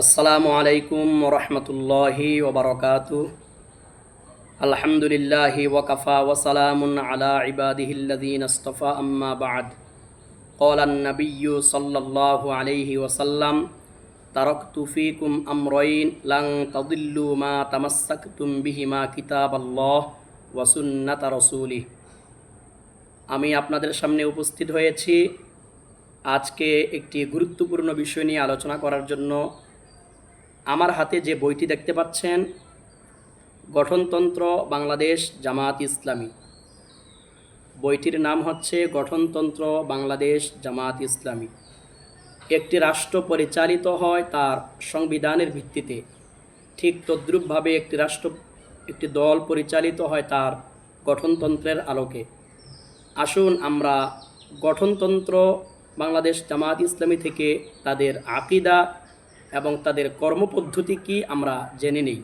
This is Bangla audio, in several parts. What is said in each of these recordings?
আসসালামু আলাইকুম ওরহমতুল্লাহি ওবরকাতু। আলহামদুলিল্লাহি ওয়াকাফা ওয়াসালামুন আলা ইবাদিহিল্লাযীনা ইসতাফা আম্মা বা'দ। ক্বালান নাবিয়্যু সাল্লাল্লাহু আলাইহি ওয়াসাল্লাম তারাকতু ফীকুম আমরাইন লান তাদিল্লু মা তামাসসাকতুম বিহিমা কিতাবাল্লাহ ওয়া সুন্নাতা রাসূলিহ। আমি আপনাদের সামনে উপস্থিত হয়েছি আজকে একটি গুরুত্বপূর্ণ বিষয় নিয়ে আলোচনা করার জন্য। আমার হাতে যে বইটি দেখতে পাচ্ছেন, গঠনতন্ত্র বাংলাদেশ জামাত ইসলামী। বইটির নাম হচ্ছে গঠনতন্ত্র বাংলাদেশ জামাত ইসলামী। একটি রাষ্ট্র পরিচালিত হয় তার সংবিধানের ভিত্তিতে, ঠিক তদ্রূপভাবে একটি দল পরিচালিত হয় তার গঠনতন্ত্রের আলোকে। আসুন আমরা গঠনতন্ত্র বাংলাদেশ জামাত ইসলামী থেকে তাদের আকীদা এবং তাদের কর্মপদ্ধতি কি আমরা জেনে নিই।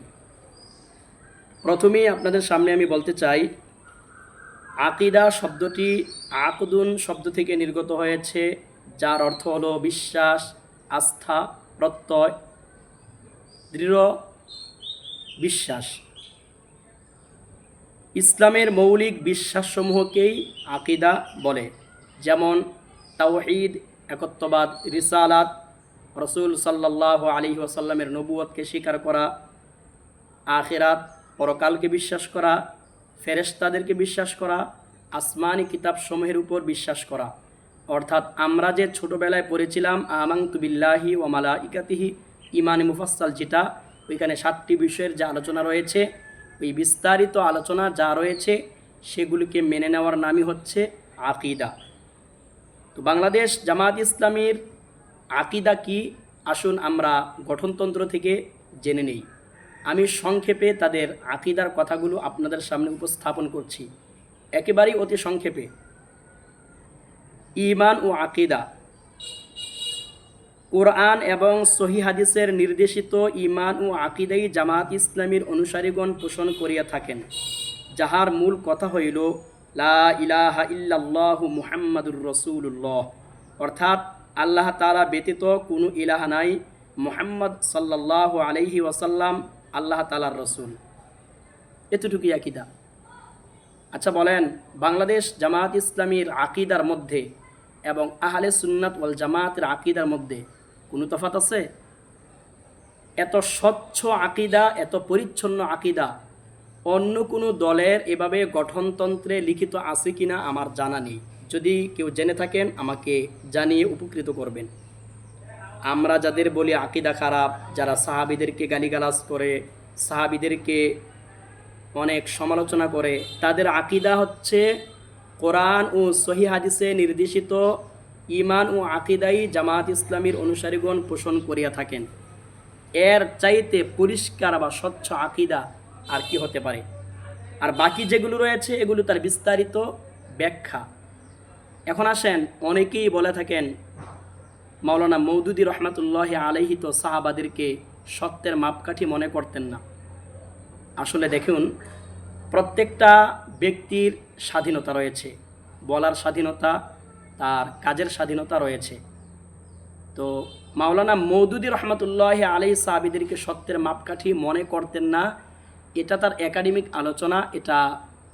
প্রথমেই আপনাদের সামনে আমি বলতে চাই, আকীদা শব্দটি আকদুন শব্দ থেকে নির্গত হয়েছে, যার অর্থ হলো বিশ্বাস, আস্থা, প্রত্যয়, দৃঢ় বিশ্বাস। ইসলামের মৌলিক বিশ্বাসসমূহকেই আকীদা বলে, যেমন তাওহীদ, একত্ববাদ, রিসালাত, রসুল সাল্লাল্লাহু আলাইহি ওয়াসাল্লামের নবুয়তকে স্বীকার করা, আখিরাত, পরকালকে বিশ্বাস করা, ফেরেশতাদেরকে বিশ্বাস করা, আসমানি কিতাবসমূহের উপর বিশ্বাস করা। অর্থাৎ আমরা যে ছোটোবেলায় পড়েছিলাম আমানতু বিল্লাহি ওয়া মালাইকাতিহি, ইমানে মুফাসসাল, যেটা ওইখানে 7টি বিষয়ের যে আলোচনা রয়েছে, ওই বিস্তারিত আলোচনা যা রয়েছে সেগুলিকে মেনে নেওয়ার নামই হচ্ছে আকীদা। তো বাংলাদেশ জামাত ইসলামীর আকীদা কি, আসুন আমরা গঠনতন্ত্র থেকে জেনে নেই। আমি সংক্ষেপে তাদের আকীদার কথাগুলো আপনাদের সামনে উপস্থাপন করছি, একেবারেই অতি সংক্ষেপে। ঈমান ও আকীদা। কোরআন এবং সহিহ হাদিসের নির্দেশিত ঈমান ও আকীদাই জামাত ইসলামীর অনুসারীগণ পোষণ করিয়া থাকেন, যাহার মূল কথা হইল লা ইলাহা ইল্লাল্লাহু মুহাম্মাদুর রাসূলুল্লাহ, অর্থাৎ আল্লাহ তাআলা ব্যতীত কোনো ইলাহা নাই, মুহাম্মদ সাল্লাল্লাহু আলাইহি ওয়াসাল্লাম আল্লাহ তাআলার রসুল। এতটুকুই আকীদা। আচ্ছা বলেন, বাংলাদেশ জামাত ইসলামীর আকীদার মধ্যে এবং আহলে সুন্নাত ওয়াল জামাতের আকীদার মধ্যে কোনো তফাত আছে? এত স্বচ্ছ আকীদা, এত পরিচ্ছন্ন আকীদা অন্য কোনো দলের এভাবে গঠনতন্ত্রে লিখিত আছে কিনা আমার জানা নেই। যদি কেউ জেনে থাকেন আমাকে জানিয়ে উপকৃত করবেন। আমরা যাদের বলি আকীদা খারাপ, যারা সাহাবীদেরকে গালিগালাজ করে, সাহাবীদেরকে অনেক সমালোচনা করে, তাদের আকীদা হচ্ছে কোরআন ও সহিহ হাদিসে নির্দেশিত ঈমান ও আকীদাই জামাত ইসলামীর অনুসারীগণ পোষণ করিয়া থাকেন। এর চাইতে পরিষ্কার বা স্বচ্ছ আকীদা আর কি হতে পারে? আর বাকি যেগুলো রয়েছে এগুলো তার বিস্তারিত ব্যাখ্যা। এখন আসেন, অনেকেই বলে থাকেন মাওলানা মওদুদী রহমাতুল্লাহ আলাইহি তো সাহাবাদেরকে সত্যের মাপকাঠি মনে করতেন না। আসলে দেখুন, প্রত্যেকটা ব্যক্তির স্বাধীনতা রয়েছে, বলার স্বাধীনতা, তার কাজের স্বাধীনতা রয়েছে। তো মাওলানা মওদুদী রহমাতুল্লাহ আলাইহি সাহাবীদেরকে সত্যের মাপকাঠি মনে করতেন না, এটা তার একাডেমিক আলোচনা, এটা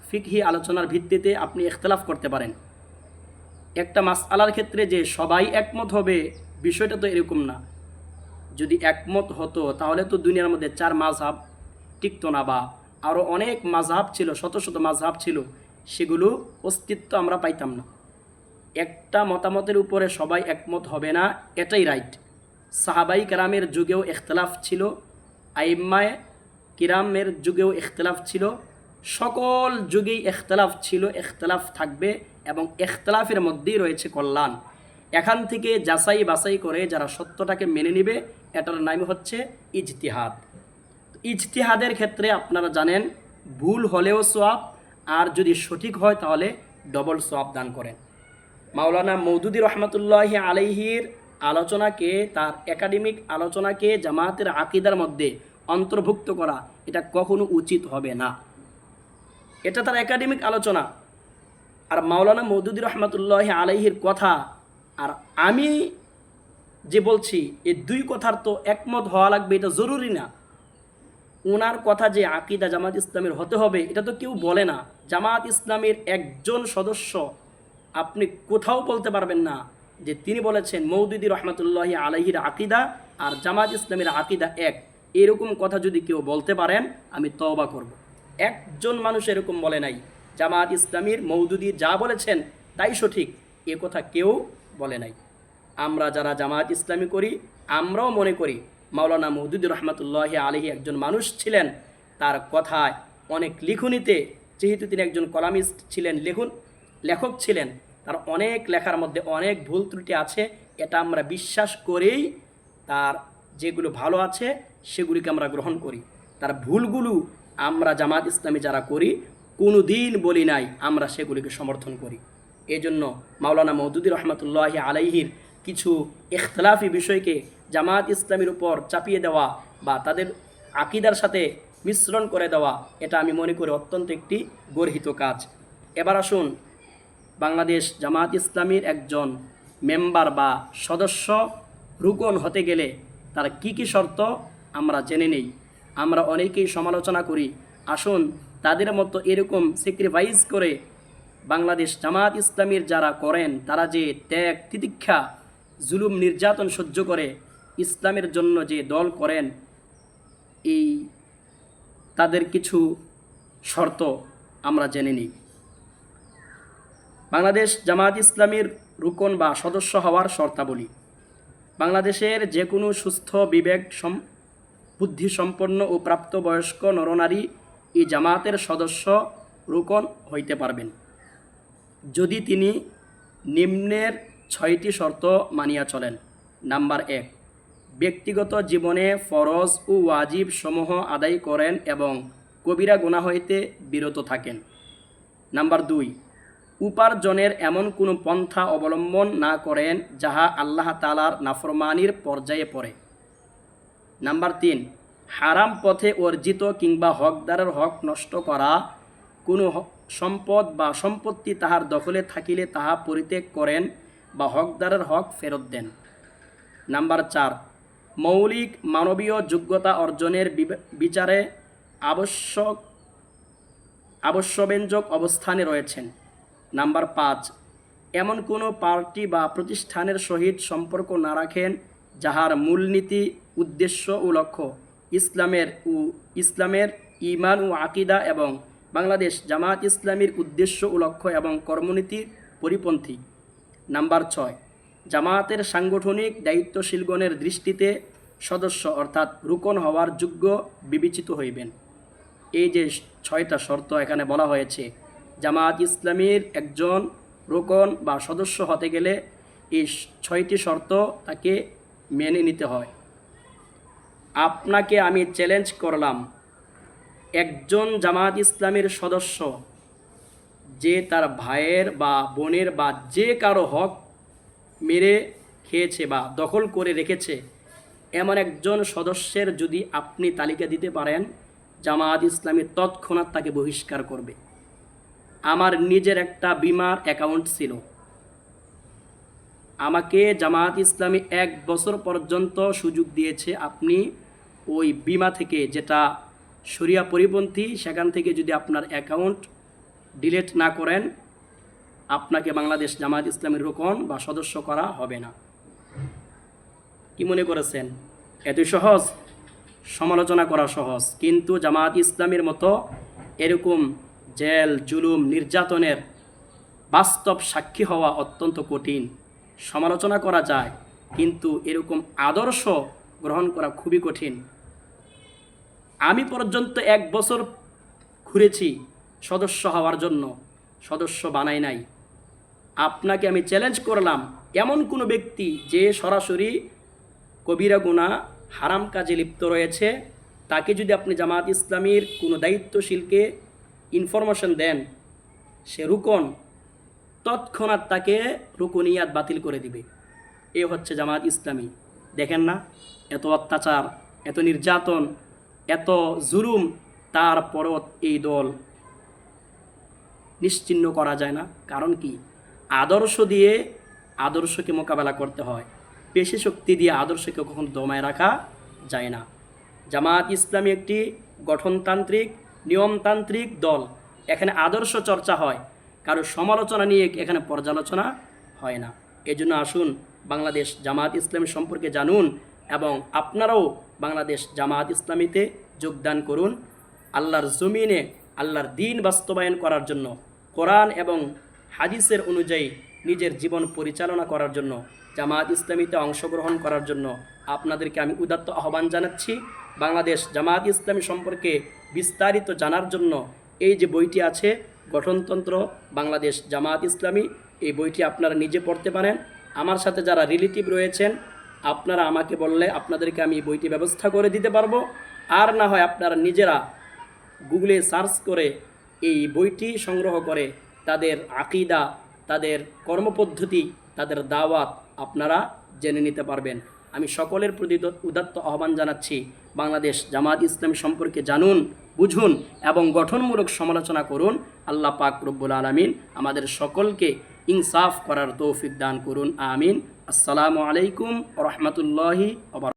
ফিকহি আলোচনার ভিত্তিতে আপনি ইখতিলাফ করতে পারেন। একটা মাসআলার ক্ষেত্রে যে সবাই একমত হবে বিষয়টা তো এরকম না। যদি একমত হতো তাহলে তো দুনিয়ার মধ্যে 4 মাযহাব টিকতো না, বা আরও অনেক মাযহাব ছিল, শত শত মাযহাব ছিল, সেগুলো অস্তিত্ব আমরা পাইতাম না। একটা মতামতের উপরে সবাই একমত হবে না, এটাই রাইট। সাহাবাই কেরামের যুগেও ইখতিলাফ ছিল, আইম্মায়ে কিরামের যুগেও ইখতিলাফ ছিল, সকল যুগেই ইখতিলাফ ছিল, ইখতিলাফ থাকবে, এবং ইখতিলাফের মধ্যেই রয়েছে কল্যাণ। এখান থেকে যাচাই বাছাই করে যারা সত্যটাকে মেনে নেবে, এটার নাম হচ্ছে ইজতিহাদ। ইজতিহাদের ক্ষেত্রে আপনারা জানেন, ভুল হলেও সওয়াব, আর যদি সঠিক হয় তাহলে ডবল সওয়াব দান করেন। মাওলানা মওদুদী রহমাতুল্লাহ আলাইহির আলোচনাকে, তার একাডেমিক আলোচনাকে জামাতের আকীদার মধ্যে অন্তর্ভুক্ত করা এটা কখনো উচিত হবে না। এটা তার একাডেমিক আলোচনা। আর মাওলানা মওদুদী রহমাতুল্লাহ আলাইহির কথা আর আমি যে বলছি, এই দুই কথার তো একমত হওয়া লাগবে, এটা জরুরি না। ওনার কথা যে আকিদা জামাত ইসলামের হতে হবে, এটা তো কেউ বলে না। জামাত ইসলামের একজন সদস্য আপনি কোথাও বলতে পারবেন না যে তিনি বলেছেন মৌদুদি রহমতুল্লাহি আলাইহির আকিদা আর জামাত ইসলামের আকিদা এক। এরকম কথা যদি কেউ বলতে পারেন, আমি তওবা করব। একজন মানুষ এরকম বলে নাই জামাত ইসলামীর মৌদুদি যা বলেছেন তাই সঠিক, এ কথা কেউ বলে নাই। আমরা যারা জামাত ইসলামী করি, আমরাও মনে করি মাওলানা মওদুদি রহমতুল্লাহি আলাইহি একজন মানুষ ছিলেন। তার কথায় অনেক লিখনিতে, যেহেতু তিনি একজন কলামিস্ট ছিলেন, লেখক ছিলেন, তার অনেক লেখার মধ্যে অনেক ভুল ত্রুটি আছে। এটা আমরা বিশ্বাস করেই তার যেগুলো ভালো আছে সেগুলিকে আমরা গ্রহণ করি। তার ভুলগুলো আমরা জামাত ইসলামী যারা করি কোনো দিন বলি নাই আমরা সেগুলিকে সমর্থন করি। এজন্য মাওলানা মওদুদি রহমতুল্লাহি আলাইহির কিছু ইখতলাফি বিষয়কে জামাত ইসলামীর উপর চাপিয়ে দেওয়া বা তাদের আকিদার সাথে মিশ্রণ করে দেওয়া, এটা আমি মনে করি অত্যন্ত একটি গর্হিত কাজ। এবার আসুন, বাংলাদেশ জামাত ইসলামীর একজন মেম্বার বা সদস্য রুকন হতে গেলে তার কি কি শর্ত আমরা জেনে নেই। আমরা অনেকেই সমালোচনা করি, আসুন তাদের মতো এরকম স্যাক্রিফাইস করে বাংলাদেশ জামাত ইসলামীর যারা করেন, তারা যে ত্যাগ তিতিক্ষা জুলুম নির্যাতন সহ্য করে ইসলামের জন্য যে দল করেন, এই তাদের কিছু শর্ত আমরা জেনে নিই। বাংলাদেশ জামাত ইসলামীর রুকন বা সদস্য হওয়ার শর্তাবলী। বাংলাদেশের যে কোনো সুস্থ বিবেক বুদ্ধিসম্পন্ন ও প্রাপ্তবয়স্ক নরনারী এই জামাতের সদস্য রুকন হইতে পারবেন যদি তিনি নিম্নের 6টি শর্ত মানিয়া চলেন। নাম্বার 1, ব্যক্তিগত জীবনে ফরজ ও ওয়াজিব সমূহ আদায় করেন এবং কবিরা গুনাহ হইতে বিরত থাকেন। নাম্বার 2, উপার্জনের এমন কোনো পন্থা অবলম্বন না করেন যাহা আল্লাহ তাআলার নাফরমানির পর্যায়ে পড়ে। নাম্বার 3, হারাম পথে অর্জিত কিংবা হকদারের হক নষ্ট করা কোনো সম্পদ বা সম্পত্তি তাহার দখলে থাকিলে তাহা পরিত্যাগ করেন বা হকদারের হক ফেরত দেন। নাম্বার 4, মৌলিক মানবীয় যোগ্যতা অর্জনের বিচারে আবশ্যব্যঞ্জক অবস্থানে রয়েছেন। নাম্বার 5, এমন কোনো পার্টি বা প্রতিষ্ঠানের সহিত সম্পর্ক না রাখেন যাহার মূলনীতি, উদ্দেশ্য ও লক্ষ্য ইসলামের ঈমান ও আকিদা এবং বাংলাদেশ জামাত ইসলামীর উদ্দেশ্য ও লক্ষ্য এবং কর্মনীতির পরিপন্থী। নাম্বার 6, জামায়াতের সাংগঠনিক দায়িত্বশীলগণের দৃষ্টিতে সদস্য অর্থাৎ রুকন হওয়ার যোগ্য বিবেচিত হইবেন। এই যে 6টা শর্ত এখানে বলা হয়েছে, জামায়াত ইসলামীর একজন রুকন বা সদস্য হতে গেলে এই 6টি শর্ত তাকে মেনে নিতে হয়। আপনাকে আমি চ্যালেঞ্জ করলাম, একজন জামায়াত ইসলামীর সদস্য যে তার ভাইয়ের বা বোনের বা যে কারো হক মেরে খেয়েছে বা দখল করে রেখেছে, এমন একজন সদস্যের যদি আপনি তালিকা দিতে পারেন, জামায়াত ইসলামী তৎক্ষণাৎ তাকে বহিষ্কার করবে। আমার নিজের একটা বিমার অ্যাকাউন্ট ছিল, আমাকে জামায়াত ইসলামী 1 বছর পর্যন্ত সুযোগ দিয়েছে আপনি ওই বিমা থেকে, যেটা শরিয়া পরিপন্থী, সেখান থেকে যদি আপনার অ্যাকাউন্ট ডিলিট না করেন, আপনাকে বাংলাদেশ জামায়াত ইসলামীর রুকন বা সদস্য করা হবে না। কি মনে করেছেন এতই সহজ? সমালোচনা করা সহজ, কিন্তু জামায়াত ইসলামীর মতো এরকম জেল জুলুম নির্যাতনের বাস্তব সাক্ষী হওয়া অত্যন্ত কঠিন। সমালোচনা করা যায়, কিন্তু এরকম আদর্শ গ্রহণ করা খুবই কঠিন। আমি পর্যন্ত 1 বছর ঘুরেছি সদস্য হওয়ার জন্য, সদস্য বানাই নাই। আপনাকে আমি চ্যালেঞ্জ করলাম, এমন কোনো ব্যক্তি যে সরাসরি কবিরা গুনাহ হারাম কাজে লিপ্ত রয়েছে, তাকে যদি আপনি জামায়াত ইসলামীর কোনো দায়িত্বশীলকে ইনফরমেশন দেন, সে রুকন, তৎক্ষণাৎ তাকে রুকনিয়াত বাতিল করে দিবে। এ হচ্ছে জামায়াত ইসলামী। দেখেন না, এত অত্যাচার, এত নির্যাতন, এত জুলুম, তারপরও এই দল নিশ্চিহ্ন করা যায় না। কারণ কি? আদর্শ দিয়ে আদর্শকে মোকাবেলা করতে হয়। পেশি শক্তি দিয়ে আদর্শকে কখনো দমায় রাখা যায় না। জামাত ইসলামী একটি গঠনতান্ত্রিক নিয়মতান্ত্রিক দল। এখানে আদর্শ চর্চা হয়, কারো সমালোচনা নিয়ে এখানে পর্যালোচনা হয় না। এজন্য আসুন বাংলাদেশ জামাত ইসলামী সম্পর্কে জানুন এবং আপনারাও বাংলাদেশ জামাত ইসলামীতে যোগদান করুন। আল্লাহর জমিনে আল্লাহর দ্বীন বাস্তবায়ন করার জন্য, কোরআন এবং হাদিসের অনুযায়ী নিজের জীবন পরিচালনা করার জন্য, জামাত ইসলামীতে অংশগ্রহণ করার জন্য আপনাদেরকে আমি উদাত্ত আহ্বান জানাচ্ছি। বাংলাদেশ জামাত ইসলামী সম্পর্কে বিস্তারিত জানার জন্য এই যে বইটি আছে, গঠনতন্ত্র বাংলাদেশ জামাত ইসলামী, এই বইটি আপনারা নিজে পড়তে পারেন। আমার সাথে যারা রিলেটিভ রয়েছেন, আপনারা আমাকে বললে আপনাদেরকে আমি এই বইটি ব্যবস্থা করে দিতে পারবো। আর না হয় আপনারা নিজেরা গুগলে সার্চ করে এই বইটি সংগ্রহ করে তাদের আকীদা, তাদের কর্মপদ্ধতি, তাদের দাওয়াত আপনারা জেনে নিতে পারবেন। আমি সকলের প্রতি উদাত্ত আহ্বান জানাচ্ছি, বাংলাদেশ জামাত ইসলামী সম্পর্কে জানুন, বুঝুন এবং গঠনমূলক সমালোচনা করুন। আল্লাহ পাক রব্বুল আলামিন আমাদের সকলকে ইনসাফ করার তৌফিক দান করুন, আমিন। আসসালামু আলাইকুম ওয়া রাহমাতুল্লাহি ওয়া বারাকাতুহু।